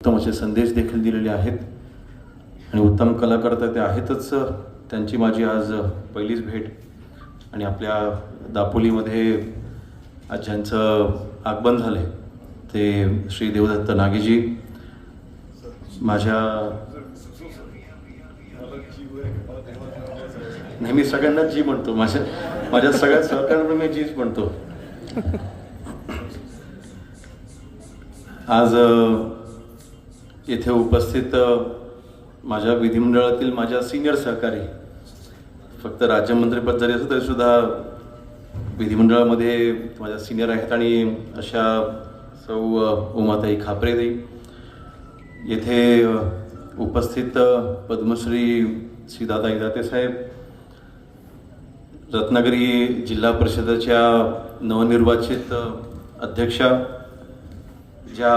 उत्तम असे संदेश देखील दिलेले आहेत आणि उत्तम कलाकार तर ते आहेतच. त्यांची माझी आज पहिलीच भेट आणि आपल्या दापोलीमध्ये आज ज्यांचं आगमन झालं आहे ते श्री देवदत्त नागेजी. माझ्या नेहमी सगळ्यांना जी म्हणतो, माझ्या सगळ्या सहकार्यांना मी जीच म्हणतो. आज येथे उपस्थित माझ्या विधिमंडळातील माझ्या सिनियर सहकारी, फक्त राज्यमंत्रीपद जरी असं तरी सुद्धा विधिमंडळामध्ये माझ्या सिनियर आहेत आणि अशा सौ उमाताई खापरेताई, येथे उपस्थित पद्मश्री श्री दादा इदाते साहेब, रत्नागिरी जिल्हा परिषदेच्या नवनिर्वाचित अध्यक्षा, ज्या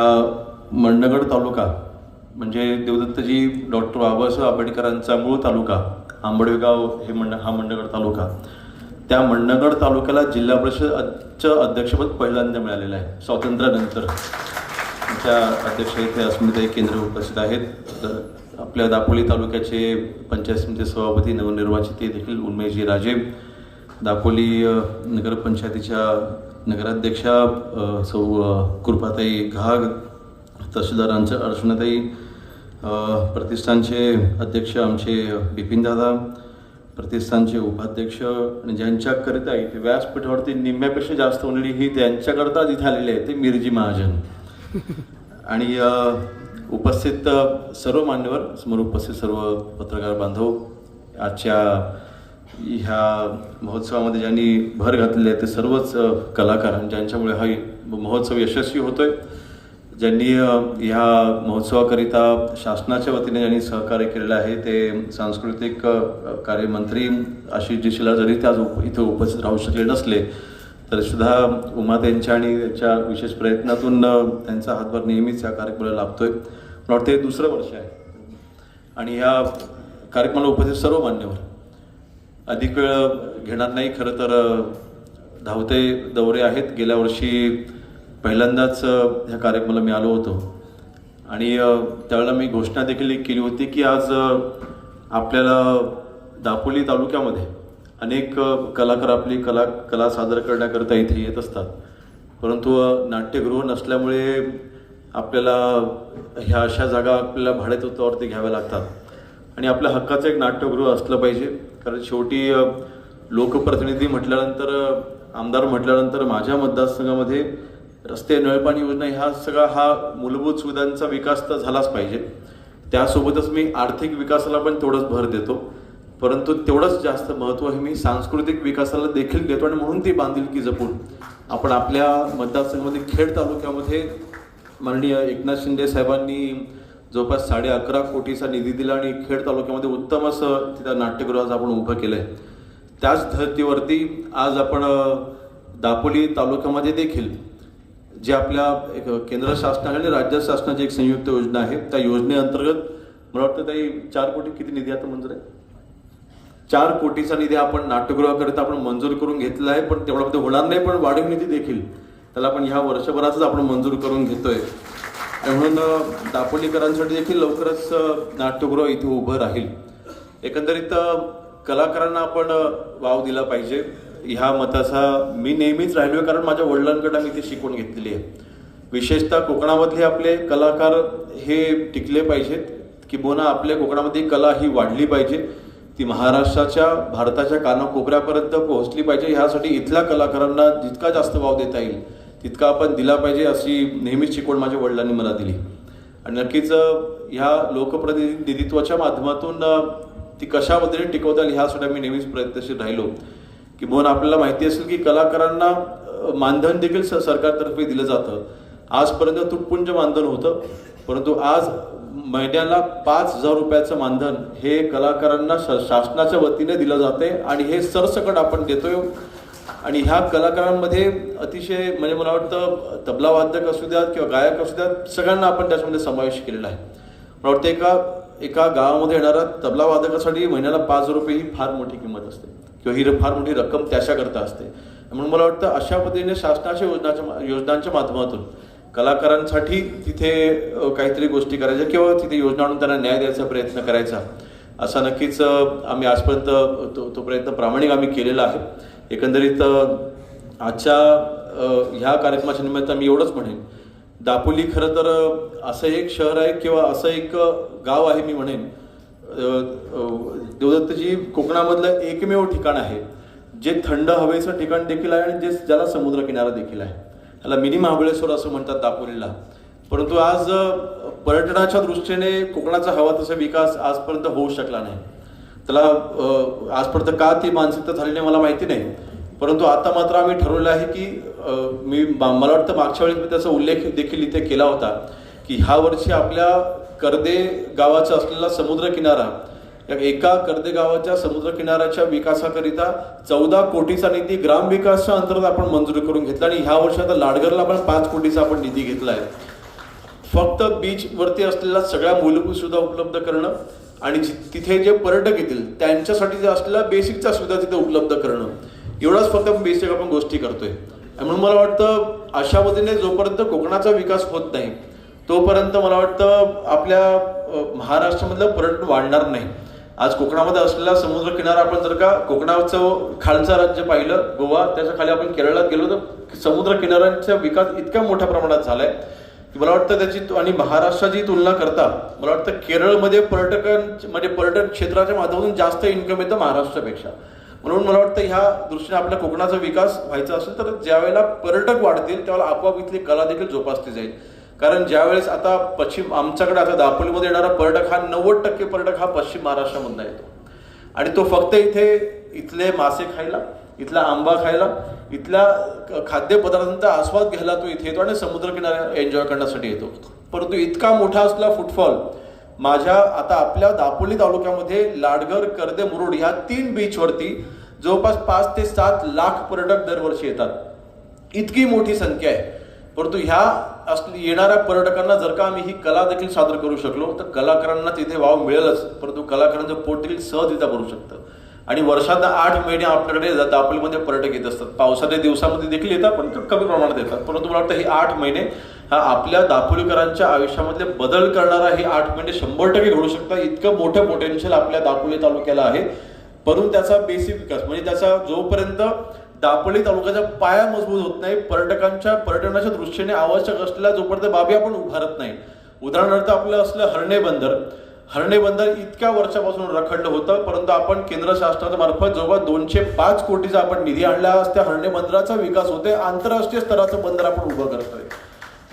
मंडणगड तालुका म्हणजे देवदत्तजी डॉक्टर बाबासाहेब आंबेडकरांचा मूळ तालुका आंबेडगाव हे हा मंडणगड तालुका, त्या मंडणगड तालुक्याला जिल्हा परिषदचं अध्यक्षपद पहिल्यांदा मिळालेलं आहे स्वातंत्र्यानंतर. त्या अध्यक्ष इथे अस्मिताई केंद्र उपस्थित आहेत. आपल्या दापोली तालुक्याचे पंचायत समिती सभापती नवनिर्वाचित देखील उन्मेशजी राजे, दापोली नगरपंचायतीच्या नगराध्यक्षा सौ कृपाताई घाग, तहसीलदारांचं अर्चनाताई, प्रतिष्ठानचे अध्यक्ष आमचे बिपिनदादा, प्रतिष्ठानचे उपाध्यक्ष आणि ज्यांच्याकरिता इथे व्यासपीठावरती निम्म्यापेक्षा जास्त होणारी ही त्यांच्याकरता जिथे आलेले आहे ते मिरजी महाजन आणि उपस्थित सर्व मान्यवर, समोर उपस्थित सर्व पत्रकार बांधव, आजच्या ह्या महोत्सवामध्ये ज्यांनी भर घातलेली आहे ते सर्वच कलाकार ज्यांच्यामुळे हा महोत्सव यशस्वी होतोय, ज्यांनी ह्या महोत्सवाकरिता शासनाच्या वतीने ज्यांनी सहकार्य केलेलं आहे ते सांस्कृतिक कार्यमंत्री आशिषजी शिला जरी ते आज इथे उपस्थित राहू शकले नसले तरी सुद्धा उमाताईंच्या आणि त्यांच्या विशेष प्रयत्नातून त्यांचा हातभार नेहमीच या कार्यक्रमाला लाभतोय. मला वाटतं हे दुसरं वर्ष आहे आणि ह्या कार्यक्रमाला उपस्थित सर्व मान्यवर. अधिक वेळ घेणार नाही, खरं तर धावते दौरे आहेत. गेल्या वर्षी पहिल्यांदाच ह्या कार्यक्रमाला मी आलो होतो आणि त्यावेळेला मी घोषणा देखील केली होती की आज आपल्याला दापोली तालुक्यामध्ये अनेक कलाकार आपली कला सादर करण्याकरता इथे येत असतात, परंतु नाट्यगृह नसल्यामुळे आपल्याला ह्या अशा जागा आपल्याला भाडेतत्वावरती घ्याव्या लागतात आणि आपल्या हक्काचं एक नाट्यगृह असलं पाहिजे. कारण शेवटी लोकप्रतिनिधी म्हटल्यानंतर, आमदार म्हटल्यानंतर माझ्या मतदारसंघामध्ये रस्ते, नळपाणी योजना ह्या सगळा हा मूलभूत सुविधांचा विकास तर झालाच पाहिजे. त्यासोबतच मी आर्थिक विकासाला पण तेवढंच भर देतो, परंतु तेवढंच जास्त महत्त्व हे मी सांस्कृतिक विकासाला देखील देतो आणि म्हणून ती बांधिलकी जपून आपण आपल्या मतदारसंघामध्ये खेड तालुक्यामध्ये माननीय एकनाथ शिंदे साहेबांनी जवळपास 11.5 कोटीचा निधी दिला आणि खेड तालुक्यामध्ये उत्तम असं तिथं नाट्यगृह आज आपण उभं केलं आहे. त्याच धर्तीवरती आज आपण दापोली तालुक्यामध्ये देखील जे आपल्या एक केंद्र शासनाने आणि राज्य शासनाची एक संयुक्त योजना आहे, त्या योजनेअंतर्गत मला वाटतं काही 4 कोटी किती निधी आता मंजूर आहे, 4 कोटीचा निधी आपण नाट्यगृहाकरिता आपण मंजूर करून घेतलेला आहे. पण तेवढ्यामध्ये होणार नाही, पण वाढीव निधी देखील त्याला आपण ह्या वर्षभरातच आपण मंजूर करून घेतोय आणि म्हणून दापोलीकरांसाठी देखील लवकरच नाट्यगृह इथे उभं राहील. एकंदरीत कलाकारांना आपण वाव दिला पाहिजे ह्या मताचा मी नेहमीच राहिलोय, कारण माझ्या वडिलांकडे मी ती शिकवण घेतलेली आहे. विशेषतः कोकणामधले आपले कलाकार हे टिकले पाहिजेत, किंबहुना आपल्या कोकणामध्ये कला ही वाढली पाहिजे, ती महाराष्ट्राच्या, भारताच्या कानाकोपऱ्यापर्यंत पोहोचली पाहिजे. ह्यासाठी इथल्या कलाकारांना जितका जास्त वाव देता येईल तितका आपण दिला पाहिजे, अशी नेहमीच शिकवण माझ्या वडिलांनी मला दिली. आणि नक्कीच ह्या लोकप्रतिनिधित्वाच्या माध्यमातून ती कशा पद्धतीने टिकवता येईल ह्यासाठी मी नेहमीच प्रयत्नशील राहिलो. किंवा आपल्याला माहिती असेल की कलाकारांना मानधन देखील सरकारतर्फे दिलं जातं. आजपर्यंत तुटपुंज मानधन होतं, परंतु आज महिन्याला 5,000 रुपयाचं मानधन हे कलाकारांना शासनाच्या वतीने दिलं जाते आणि हे सरसकट आपण देतोय. आणि ह्या कलाकारांमध्ये अतिशय म्हणजे मला वाटतं तबला वादक असू द्यात किंवा गायक असू द्यात, सगळ्यांना आपण त्याच्यामध्ये समावेश केलेला आहे. मला वाटतं एका गावामध्ये येणाऱ्या तबला वादकासाठी महिन्याला 5,000 रुपये ही फार मोठी किंमत असते किंवा ही फार मोठी रक्कम त्याच्याकरता असते. म्हणून मला वाटतं अशा पद्धतीने शासनाच्या योजनांच्या माध्यमातून कलाकारांसाठी तिथे काहीतरी गोष्टी करायच्या किंवा तिथे योजना आणून त्यांना न्याय द्यायचा प्रयत्न करायचा, असा नक्कीच आम्ही आजपर्यंत तो प्रयत्न प्रामाणिक आम्ही केलेला आहे. एकंदरीत आजच्या ह्या कार्यक्रमाच्या निमित्त मी एवढंच म्हणेन, दापोली खरं तर असं एक शहर आहे किंवा असं एक गाव आहे, मी म्हणेन देवदत्तजी कोकणामधलं एकमेव ठिकाण आहे जे थंड हवेचं ठिकाण देखील आहे आणि जे ज्याला समुद्र किनारा देखील आहे. त्याला मिनी महाबळेश्वर असं म्हणतात दापोलीला. परंतु आज पर्यटनाच्या दृष्टीने कोकणाचा हवा तसा विकास आजपर्यंत होऊ शकला नाही. त्याला आजपर्यंत का ती मानसिकता झाली नाही मला माहिती नाही. परंतु आता मात्र आम्ही ठरवलं आहे की मला वाटतं मागच्या वेळेस मी त्याचा उल्लेख देखील इथे केला होता की ह्या वर्षी आपल्या कर्दे गावाचा असलेला समुद्र किनारा, एका कर्दे गावाच्या समुद्र किनाऱ्याच्या विकासाकरिता 14 कोटीचा निधी ग्रामविकासच्या अंतर्गत आपण मंजूर करून घेतला आणि ह्या वर्षी आता लाडगरला आपण 5 कोटीचा आपण निधी घेतलाय. फक्त बीच वरती असलेल्या सगळ्या मूलभूत सुविधा उपलब्ध करणं आणि तिथे जे पर्यटक येतील त्यांच्यासाठी जे असलेल्या बेसिकच्या सुविधा तिथे उपलब्ध करणं, एवढाच फक्त बेसिक आपण गोष्टी करतोय. म्हणून मला वाटतं अशा पद्धतीने जोपर्यंत कोकणाचा विकास होत नाही तोपर्यंत मला वाटतं आपल्या महाराष्ट्रामधलं पर्यटन वाढणार नाही. आज कोकणामध्ये असलेला समुद्र किनारा आपण जर का कोकणाचं खालचं राज्य पाहिलं गोवा, त्याच्या खाली आपण केरळात गेलो तर समुद्र किनाऱ्यांचा विकास इतक्या मोठ्या प्रमाणात झालाय की मला वाटतं त्याची आणि महाराष्ट्राची तुलना करता मला वाटतं केरळमध्ये पर्यटन क्षेत्राच्या माध्यमातून जास्त इन्कम येतं महाराष्ट्रापेक्षा. म्हणून मला वाटतं ह्या दृष्टीने आपल्या कोकणाचा विकास व्हायचा असेल तर ज्यावेळेला पर्यटक वाढतील त्यावेळेला आपोआप इथली कला देखील जोपासली जाईल. कारण ज्यावेळेस आता आमच्याकडे आता दापोलीमध्ये येणारा पर्यटक हा 90% पर्यटक हा पश्चिम महाराष्ट्रामधून येतो आणि तो फक्त इथले मासे खायला, इथला आंबा खायला, इथल्या खाद्यपदार्थांचा आस्वाद घ्यायला तो इथे येतो आणि समुद्र किनारा एन्जॉय करण्यासाठी येतो. परंतु इतका मोठा असलेला फुटफॉल आता आपल्या दापोली तालुक्यामध्ये लाडगर, कर्दे, मुरुड ह्या 3 बीचवरती जवळपास 5 ते 7 लाख पर्यटक दरवर्षी येतात. इतकी मोठी संख्या आहे. परंतु येणाऱ्या पर्यटकांना जर का आम्ही ही कला देखील सादर करू शकलो तर कलाकारांना तिथे वाव मिळेलच, परंतु कलाकारांचं पोट देखील सहजरित्या भरू शकतं. आणि वर्षात 8 महिने आपल्याकडे दापोलीमध्ये पर्यटक येत असतात. पावसाच्या दिवसामध्ये देखील येतात पण कमी प्रमाणात येतात. परंतु मला वाटतं हे 8 महिने हा आपल्या दापोलीकरांच्या आयुष्यामधले बदल करणारा हे 8 महिने 100% घडू शकतात. इतकं मोठं पोटेन्शियल आपल्या दापोली तालुक्याला आहे. परंतु त्याचा बेसिक विकास म्हणजे त्याचा जोपर्यंत दापोली तालुक्याचा पाया मजबूत होत नाही, पर्यटनाच्या दृष्टीने आवश्यक असलेल्या जोपर्यंत बाबी आपण उभारत नाही. उदाहरणार्थ आपलं असलं हर्णे बंदर इतक्या वर्षापासून रखडलं होतं, परंतु आपण केंद्र शासनाच्या मार्फत जवळ 205 कोटीचा आपण निधी आणला. त्या हर्णे बंदराचा विकास होतोय. आंतरराष्ट्रीय स्तराचं बंदर आपण उभं करतोय.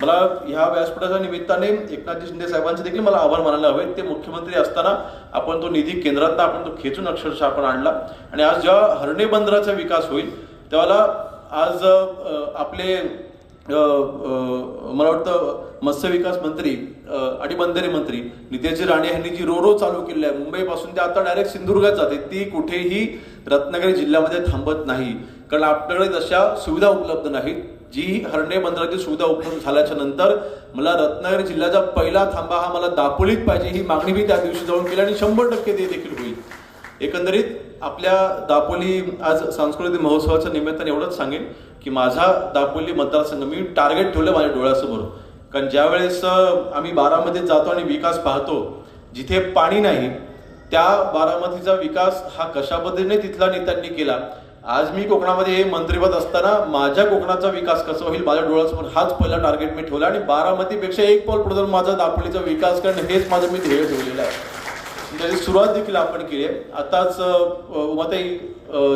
मला ह्या व्यासपीठाच्या निमित्ताने एकनाथजी शिंदे साहेबांचे देखील मला आभार मानायला हवे. ते मुख्यमंत्री असताना आपण तो निधी केंद्रात आपण तो खेचून अक्षरशः आपण आणला आणि आज जेव्हा हर्णे बंदराचा विकास होईल तेव्हा आज आपले मला वाटतं मत्स्य विकास मंत्री आणि बंदरे मंत्री नितेशजी राणे यांनी जी रो चालू केली आहे मुंबईपासून ते आता डायरेक्ट सिंधुदुर्गात जाते, ती कुठेही रत्नागिरी जिल्ह्यामध्ये थांबत नाही. कारण आपल्याकडे तशा सुविधा उपलब्ध नाहीत. जी हर्णे बंदराची सुविधा उपलब्ध झाल्याच्या नंतर मला रत्नागिरी जिल्ह्याचा पहिला थांबा हा मला दापोलीत पाहिजे ही मागणी मी त्या दिवशी जाऊन केली आणि 100% ते देखील होईल. एकंदरीत आपल्या दापोली आज सांस्कृतिक महोत्सवाच्या निमित्ताने एवढंच सांगेन की माझा दापोली मतदारसंघ मी टार्गेट ठेवलं माझ्या डोळ्यासमोर. कारण ज्या वेळेस आम्ही बारामतीत जातो आणि विकास पाहतो, जिथे पाणी नाही त्या बारामतीचा विकास हा कशा पद्धतीने तिथल्या नेत्यांनी केला. आज मी कोकणामध्ये हे मंत्रिपद असताना माझ्या कोकणाचा विकास कसा होईल माझ्या डोळ्यासमोर हाच पहिला टार्गेट मी ठेवला आणि बारामतीपेक्षा 1 पाऊल पुढे माझा दापोलीचा विकास करणं हेच माझं मी ध्येय ठेवलेलं आहे. त्याची सुरुवात देखील आपण केली आहे. आताच उमाताई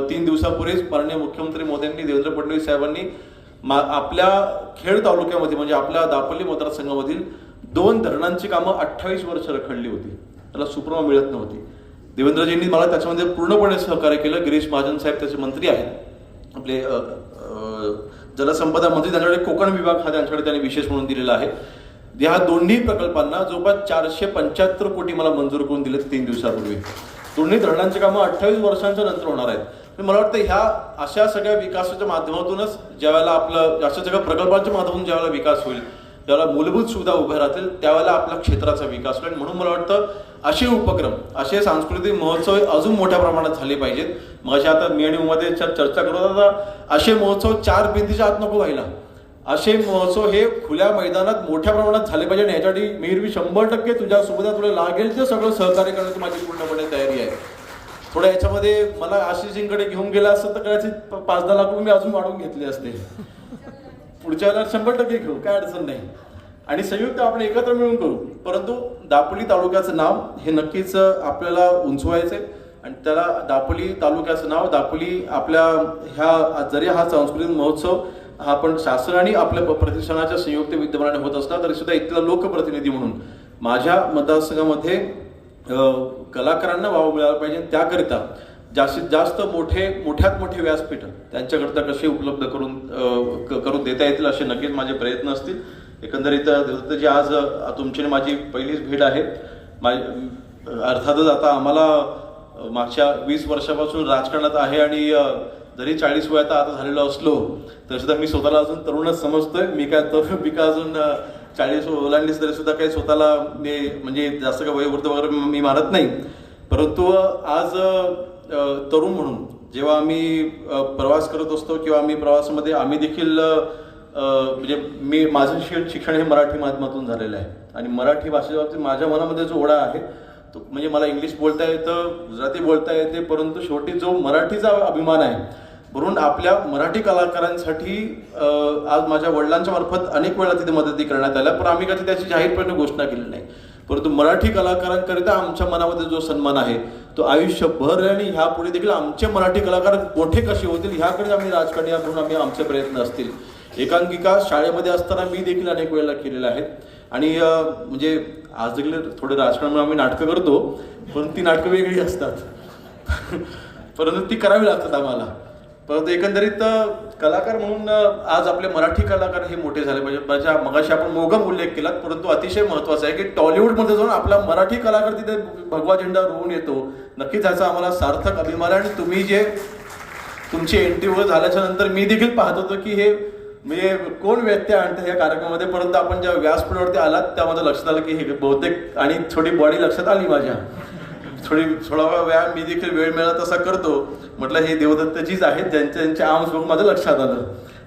3 दिवसापूर्वीच माननीय मुख्यमंत्री मोदींनी देवेंद्र फडणवीस साहेबांनी आपल्या खेड तालुक्यामध्ये म्हणजे आपल्या दापोली मतदारसंघामधील 2 धरणांची कामं 28 वर्ष रखडली होती. त्याला सुप्रभा मिळत नव्हती. देवेंद्रजींनी मला त्याच्यामध्ये पूर्णपणे सहकार्य केलं. गिरीश महाजन साहेब त्याचे मंत्री आहेत, आपले जलसंपदा मंत्री, त्यांच्याकडे कोकण विभाग हा त्यांच्याकडे त्यांनी विशेष म्हणून दिलेला आहे. ह्या दोन्ही प्रकल्पांना जवळपास 475 कोटी मला मंजूर करून दिले 3 दिवसापूर्वी. दोन्ही धरणांची कामं 28 वर्षांच्या नंतर होणार आहेत. मला वाटतं ह्या अशा सगळ्या विकासाच्या माध्यमातूनच ज्यावेळेला आपलं अशा सगळ्या प्रकल्पांच्या माध्यमातून ज्यावेळेला विकास होईल त्यावेळेला मूलभूत सुविधा उभ्या राहतील, त्यावेळेला आपल्या क्षेत्राचा विकास होईल. म्हणून मला वाटतं असे उपक्रम, असे सांस्कृतिक महोत्सव अजून मोठ्या प्रमाणात झाले पाहिजेत. मग आता मी आणि उमादेच्या चर्चा करत होता, असे महोत्सव 4 भिंतीच्या आत नको व्हायला. असे महोत्सव हे खुल्या मैदानात मोठ्या प्रमाणात झाले पाहिजे आणि याच्यासाठी मी 100% तुझ्या सोबत तुला लागेल ते सगळं सहकार्य करण्याची माझी पूर्णपणे तयारी आहे. थोडं याच्यामध्ये मला आशिषजींकडे घेऊन गेला असतं तर कदाचित 5-10 लाख रुपये मी अजून वाढवून घेतले असते. पुढच्या वेळेला 100% घेऊ, काय अडचण नाही. आणि संयुक्त आपण एकत्र मिळून करू. परंतु दापोली तालुक्याचं नाव हे नक्कीच आपल्याला उंचवायचंय आणि त्याला दापोली तालुक्याचं नाव दापोली आपल्या ह्या जरी हा सांस्कृतिक महोत्सव हा पण शासन आणि आपल्या प्रतिष्ठानाच्या संयुक्त विद्यमानाने होत असला तरी सुद्धा इथला लोकप्रतिनिधी म्हणून माझ्या मतदारसंघामध्ये कलाकारांना वाव मिळाला पाहिजे. त्याकरिता जास्तीत जास्त मोठ्यात मोठे व्यासपीठ त्यांच्याकरता कसे उपलब्ध करून देता येतील असे नक्कीच माझे प्रयत्न असतील. एकंदरीत देवदत्तजी आज तुमची माझी पहिलीच भेट आहे. अर्थातच आता आम्हाला मागच्या 20 वर्षापासून राजकारणात आहे आणि जरी 40 वयाचा आता झालेलो असलो तरी सुद्धा मी स्वतःला अजून तरुणच समजतोय. मी काय अजून 40 ओलांडलीच तरी सुद्धा काही स्वतःला मी म्हणजे जास्त काही वयोवृद्ध वगैरे मी मानत नाही. परंतु आज तरुण म्हणून जेव्हा आम्ही प्रवास करत असतो किंवा आम्ही प्रवासामध्ये आम्ही देखील म्हणजे माझं शिक्षण हे मराठी माध्यमातून झालेलं आहे आणि मराठी भाषेच्या बाबतीत माझ्या मनामध्ये जो ओढा आहे तो म्हणजे मला इंग्लिश बोलता येतं, गुजराती बोलता येते, परंतु शेवटी जो मराठीचा अभिमान आहे म्हणून आपल्या मराठी कलाकारांसाठी आज माझ्या वडिलांच्या मार्फत अनेक वेळा तिथे मदती करण्यात आल्या, पण आम्ही कधी त्याची जाहीरपणे घोषणा केली नाही. परंतु मराठी कलाकारांकरिता आमच्या मनामध्ये जो सन्मान आहे तो आयुष्यभर आणि ह्यापुढे देखील आमचे मराठी कलाकार मोठे कसे होतील ह्याकडे आम्ही राजकारणी म्हणून आमचे प्रयत्न असतील. एकांकिका शाळेमध्ये असताना मी देखील अनेक वेळेला केलेल्या आहेत आणि म्हणजे आज देखील थोडं राजकारणामुळे आम्ही नाटकं करतो, पण ती नाटकं वेगळी असतात परंतु ती करावी लागतात आम्हाला. परंतु एकंदरीत कलाकार म्हणून आज आपले मराठी कलाकार हे मोठे झाले पाहिजे. मगाशी आपण मोगम उल्लेख केला, परंतु अतिशय महत्त्वाचा आहे की टॉलिवूडमध्ये जाऊन आपला मराठी कलाकार तिथे भगवा झेंडा रोवून येतो. नक्कीच याचा आम्हाला सार्थक अभिमान आहे. आणि तुम्ही जे तुमची एंट्री वगैरे झाल्याच्या नंतर मी देखील पाहत होतो की हे म्हणजे कोण व्यक्ती आणतं या कार्यक्रमामध्ये, परंतु आपण ज्या व्यासपीठावरती आलात त्या माझं लक्षात आलं की हे बहुतेक आणि थोडी बॉडी लक्षात आली माझ्या थोडा व्यायाम मी देखील वेळ मिळाला तसा करतो. म्हटलं हे देवदत्तजीच आहेत ज्यांचे आर्म्स बघून माझं लक्षात आलं.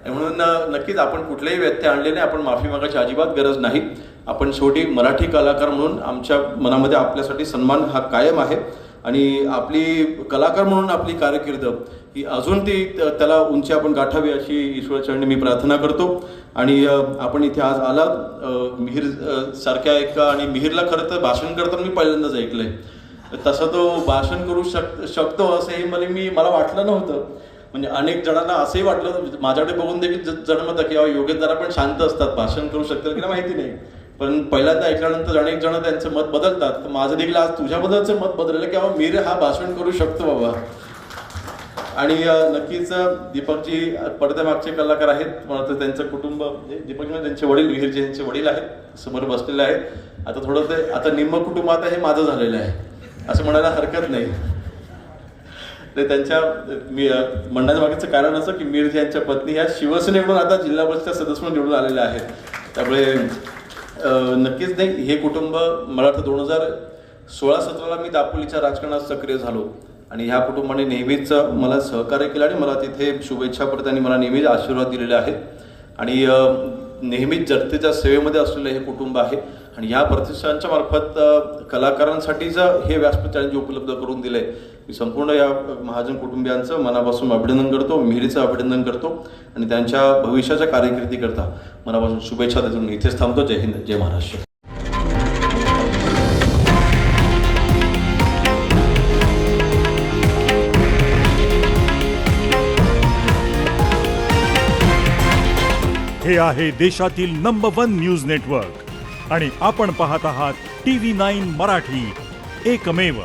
म्हणून नक्कीच आपण कुठलेही व्यक्ती आणले नाही, आपण माफी मागायची अजिबात गरज नाही. आपण शेवटी मराठी कलाकार म्हणून आमच्या मनामध्ये आपल्यासाठी सन्मान हा कायम आहे आणि आपली कलाकार म्हणून आपली कारकीर्द ही अजून त्याला उंची आपण गाठावी अशी ईश्वरचरणी मी प्रार्थना करतो. आणि आपण इथे आज आलात मिहीर सारख्या एका आणि मिहीरला खरं तर भाषण करताना मी पहिल्यांदाच ऐकलंय. तसं तो भाषण करू शकतो असंही मला वाटलं नव्हतं. म्हणजे अनेक जणांना असंही वाटलं, माझ्याकडे बघून देखील जणमतं की योगेश जरा पण शांत असतात, भाषण करू शकतात की माहिती नाही, पण पहिल्यांदा ऐकल्यानंतर अनेक जण त्यांचं मत बदलतात. तर माझं देखील आज तुझ्याबद्दलचं मत बदललं की मिहीर हा भाषण करू शकतो बाबा. आणि नक्कीच दीपकजी पडद्यामागचे कलाकार आहेत. मला तर त्यांचं कुटुंब दीपकजी त्यांचे वडील मिहीरजी यांचे वडील आहेत समोर बसलेले आहेत. आता थोडं ते आता निम्म कुटुंब आता हे माझं झालेलं आहे असं म्हणायला हरकत नाही. ते त्यांच्या म्हणण्याच्या मागचं कारण असं की मिहीरजी यांच्या पत्नी ह्या शिवसेनेकडून आता जिल्हा परिषद सदस्य म्हणून निवडून आलेल्या आहेत. त्यामुळे नक्कीच नाही हे कुटुंब मला वाटतं 2016-17 मी दापोलीच्या राजकारणात सक्रिय झालो आणि ह्या कुटुंबाने नेहमीच मला सहकार्य केलं आणि मला तिथे शुभेच्छा परत आणि मला नेहमीच आशीर्वाद दिलेले आहेत. आणि नेहमीच जनतेच्या सेवेमध्ये असलेलं हे कुटुंब आहे आणि ह्या प्रतिष्ठानच्या मार्फत कलाकारांसाठीचं हे व्यासपीठ जे उपलब्ध करून दिलंय मी संपूर्ण या महाजन कुटुंबियांचं मनापासून अभिनंदन करतो, मिहीरचं अभिनंदन करतो आणि त्यांच्या भविष्याच्या कारकिर्दीकरता मनापासून शुभेच्छा देतो. इथेच थांबतो. जय हिंद, जय महाराष्ट्र. हे आहे देशातील नंबर 1 न्यूज नेटवर्क आणि आपण पाहत आहात TV9 मराठी, एकमेव.